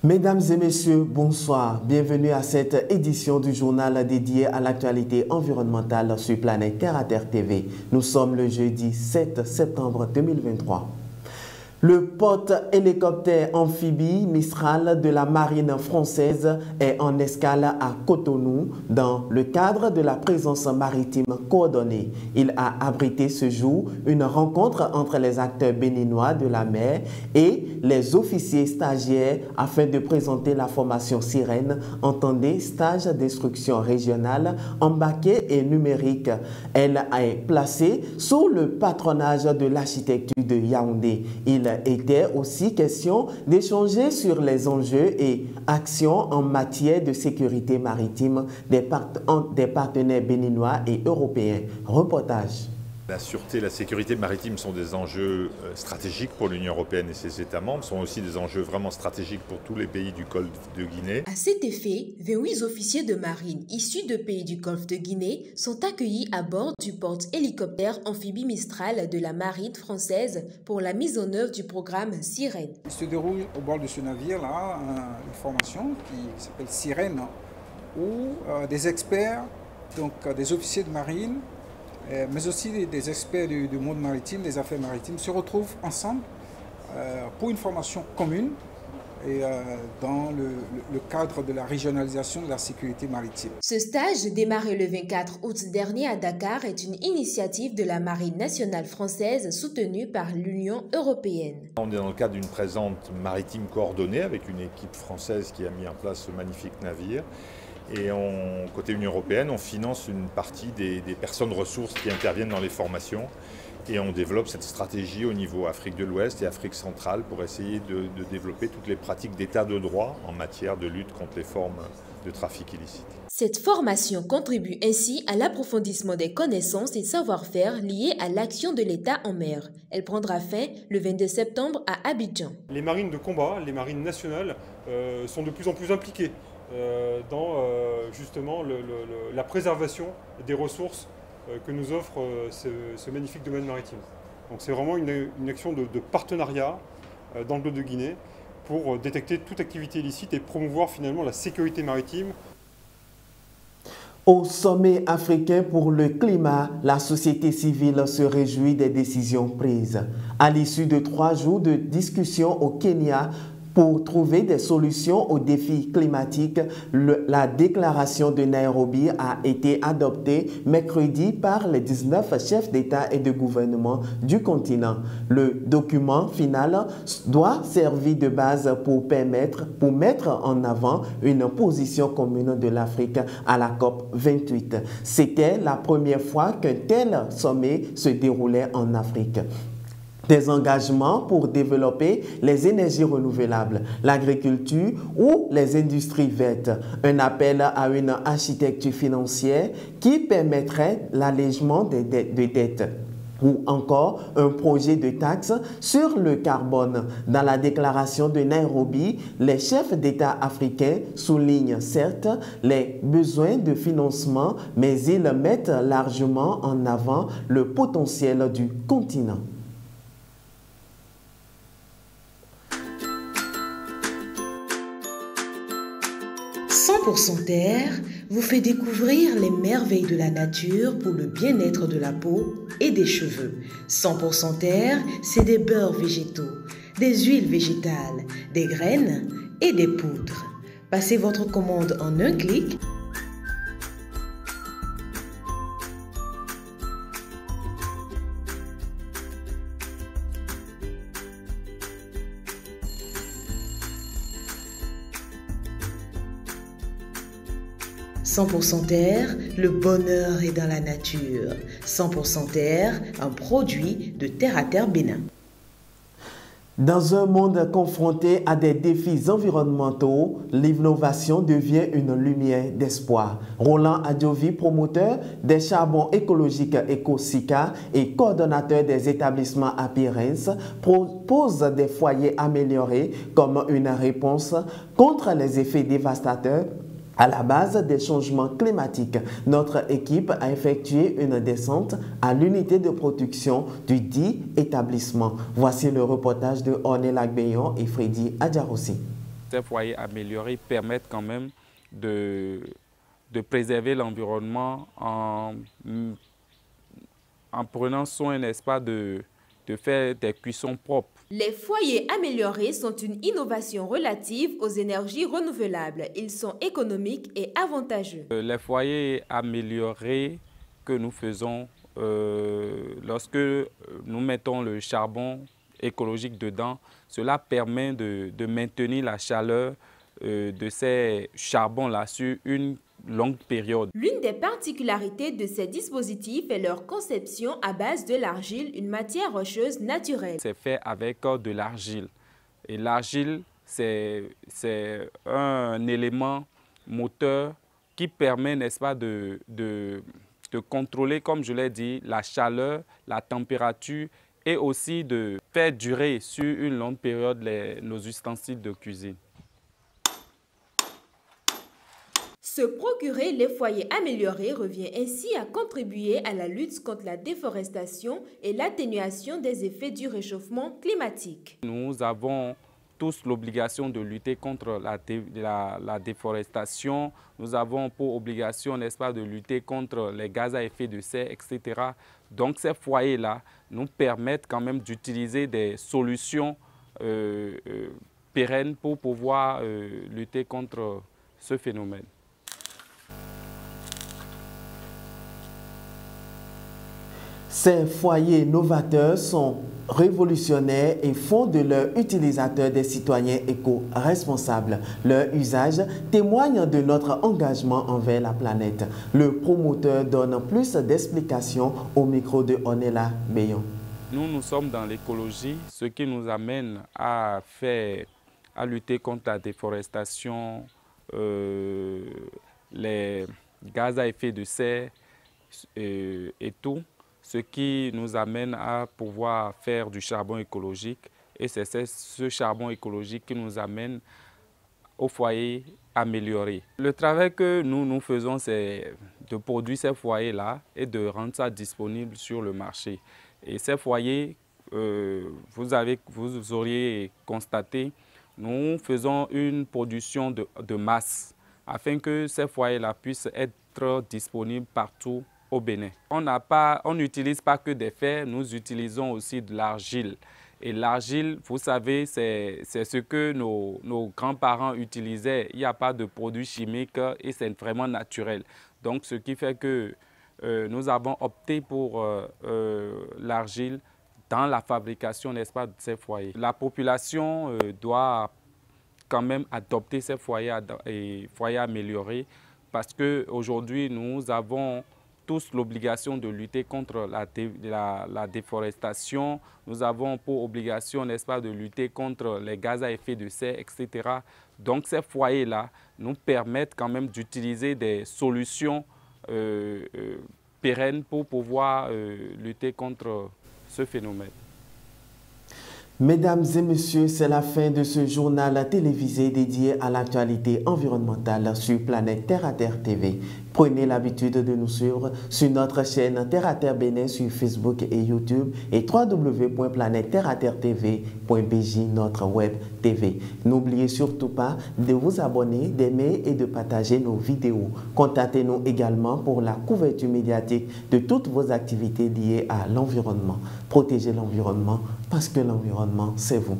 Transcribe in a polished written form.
Mesdames et messieurs, bonsoir. Bienvenue à cette édition du journal dédié à l'actualité environnementale sur Planète Terre à Terre TV. Nous sommes le jeudi 7 septembre 2023. Le porte-hélicoptère amphibie Mistral de la marine française est en escale à Cotonou dans le cadre de la présence maritime coordonnée. Il a abrité ce jour une rencontre entre les acteurs béninois de la mer et les officiers stagiaires afin de présenter la formation Sirène, entendez stage d'instruction régionale, embarquée et numérique. Elle est placée sous le patronage de l'architecture de Yaoundé. Il était aussi question d'échanger sur les enjeux et actions en matière de sécurité maritime des partenaires béninois et européens. Reportage. La sûreté et la sécurité maritime sont des enjeux stratégiques pour l'Union européenne et ses États membres, sont aussi des enjeux vraiment stratégiques pour tous les pays du Golfe de Guinée. À cet effet, 28 officiers de marine issus de pays du Golfe de Guinée sont accueillis à bord du porte-hélicoptère amphibie Mistral de la marine française pour la mise en œuvre du programme Sirène. Il se déroule au bord de ce navire-là une formation qui s'appelle Sirène, où des experts, donc des officiers de marine, mais aussi des experts du monde maritime, des affaires maritimes, se retrouvent ensemble pour une formation commune et dans le cadre de la régionalisation de la sécurité maritime. Ce stage, démarré le 24 août dernier à Dakar, est une initiative de la Marine nationale française soutenue par l'Union européenne. On est dans le cadre d'une présence maritime coordonnée avec une équipe française qui a mis en place ce magnifique navire. Et côté Union européenne, on finance une partie des personnes ressources qui interviennent dans les formations et on développe cette stratégie au niveau Afrique de l'Ouest et Afrique centrale pour essayer de développer toutes les pratiques d'état de droit en matière de lutte contre les formes de trafic illicite. Cette formation contribue ainsi à l'approfondissement des connaissances et savoir-faire liés à l'action de l'État en mer. Elle prendra fin le 22 septembre à Abidjan. Les marines de combat, les marines nationales, sont de plus en plus impliquées dans justement la préservation des ressources que nous offre ce magnifique domaine maritime. Donc c'est vraiment une action de partenariat dans le Golfe de Guinée pour détecter toute activité illicite et promouvoir finalement la sécurité maritime. Au sommet africain pour le climat, la société civile se réjouit des décisions prises. À l'issue de 3 jours de discussion au Kenya, pour trouver des solutions aux défis climatiques, la déclaration de Nairobi a été adoptée mercredi par les 19 chefs d'État et de gouvernement du continent. Le document final doit servir de base pour mettre en avant une position commune de l'Afrique à la COP 28. C'était la première fois qu'un tel sommet se déroulait en Afrique. Des engagements pour développer les énergies renouvelables, l'agriculture ou les industries vertes. Un appel à une architecture financière qui permettrait l'allègement des dettes. Ou encore un projet de taxe sur le carbone. Dans la déclaration de Nairobi, les chefs d'État africains soulignent certes les besoins de financement, mais ils mettent largement en avant le potentiel du continent. 100% Terre vous fait découvrir les merveilles de la nature pour le bien-être de la peau et des cheveux. 100% Terre, c'est des beurres végétaux, des huiles végétales, des graines et des poudres. Passez votre commande en un clic. « 100% Terre, le bonheur est dans la nature. 100% Terre, un produit de Terre à Terre Bénin. » Dans un monde confronté à des défis environnementaux, l'innovation devient une lumière d'espoir. Roland Adjovi, promoteur des charbons écologiques EcoSica et coordonnateur des établissements Apirens, propose des foyers améliorés comme une réponse contre les effets dévastateurs à la base des changements climatiques. Notre équipe a effectué une descente à l'unité de production du dit établissement. Voici le reportage de Orné Lagbeyon et Freddy Adjarossi. ces foyers améliorés permettent quand même de préserver l'environnement en prenant soin, n'est-ce pas, de faire des cuissons propres. Les foyers améliorés sont une innovation relative aux énergies renouvelables. Ils sont économiques et avantageux. Les foyers améliorés que nous faisons lorsque nous mettons le charbon écologique dedans, cela permet de maintenir la chaleur de ces charbons-là sur une longue période. L'une des particularités de ces dispositifs est leur conception à base de l'argile, une matière rocheuse naturelle. C'est fait avec de l'argile. Et l'argile, c'est un élément moteur qui permet, n'est-ce pas, de contrôler, comme je l'ai dit, la chaleur, la température et aussi de faire durer sur une longue période nos ustensiles de cuisine. Se procurer les foyers améliorés revient ainsi à contribuer à la lutte contre la déforestation et l'atténuation des effets du réchauffement climatique. Nous avons tous l'obligation de lutter contre la déforestation. Nous avons pour obligation, n'est-ce pas, de lutter contre les gaz à effet de serre, etc. Donc ces foyers-là nous permettent quand même d'utiliser des solutions pérennes pour pouvoir lutter contre ce phénomène. Ces foyers novateurs sont révolutionnaires et font de leurs utilisateurs des citoyens éco-responsables. Leur usage témoigne de notre engagement envers la planète. Le promoteur donne plus d'explications au micro de Onela Beyon. Nous sommes dans l'écologie, ce qui nous amène à lutter contre la déforestation, les gaz à effet de serre et tout. Ce qui nous amène à pouvoir faire du charbon écologique. Et c'est ce charbon écologique qui nous amène au foyer amélioré. Le travail que nous faisons, c'est de produire ces foyers-là et de rendre ça disponible sur le marché. Et ces foyers, vous auriez constaté, nous faisons une production de masse afin que ces foyers-là puissent être disponibles partout au Bénin. On n'utilise pas que des fers, nous utilisons aussi de l'argile. Et l'argile, vous savez, c'est ce que nos grands-parents utilisaient. Il n'y a pas de produits chimiques et c'est vraiment naturel. Donc, ce qui fait que nous avons opté pour l'argile dans la fabrication, n'est-ce pas, de ces foyers. La population doit quand même adopter ces foyers améliorés parce qu'aujourd'hui, nous avons tous l'obligation de lutter contre la déforestation. Nous avons pour obligation, n'est-ce pas, de lutter contre les gaz à effet de serre, etc. Donc ces foyers-là nous permettent quand même d'utiliser des solutions pérennes pour pouvoir lutter contre ce phénomène. Mesdames et messieurs, c'est la fin de ce journal télévisé dédié à l'actualité environnementale sur Planète Terre à Terre TV. Prenez l'habitude de nous suivre sur notre chaîne Terre à Terre Bénin sur Facebook et YouTube et www.planetterreaterretv.bj, notre web TV. N'oubliez surtout pas de vous abonner, d'aimer et de partager nos vidéos. Contactez-nous également pour la couverture médiatique de toutes vos activités liées à l'environnement. Protégez l'environnement parce que l'environnement, c'est vous.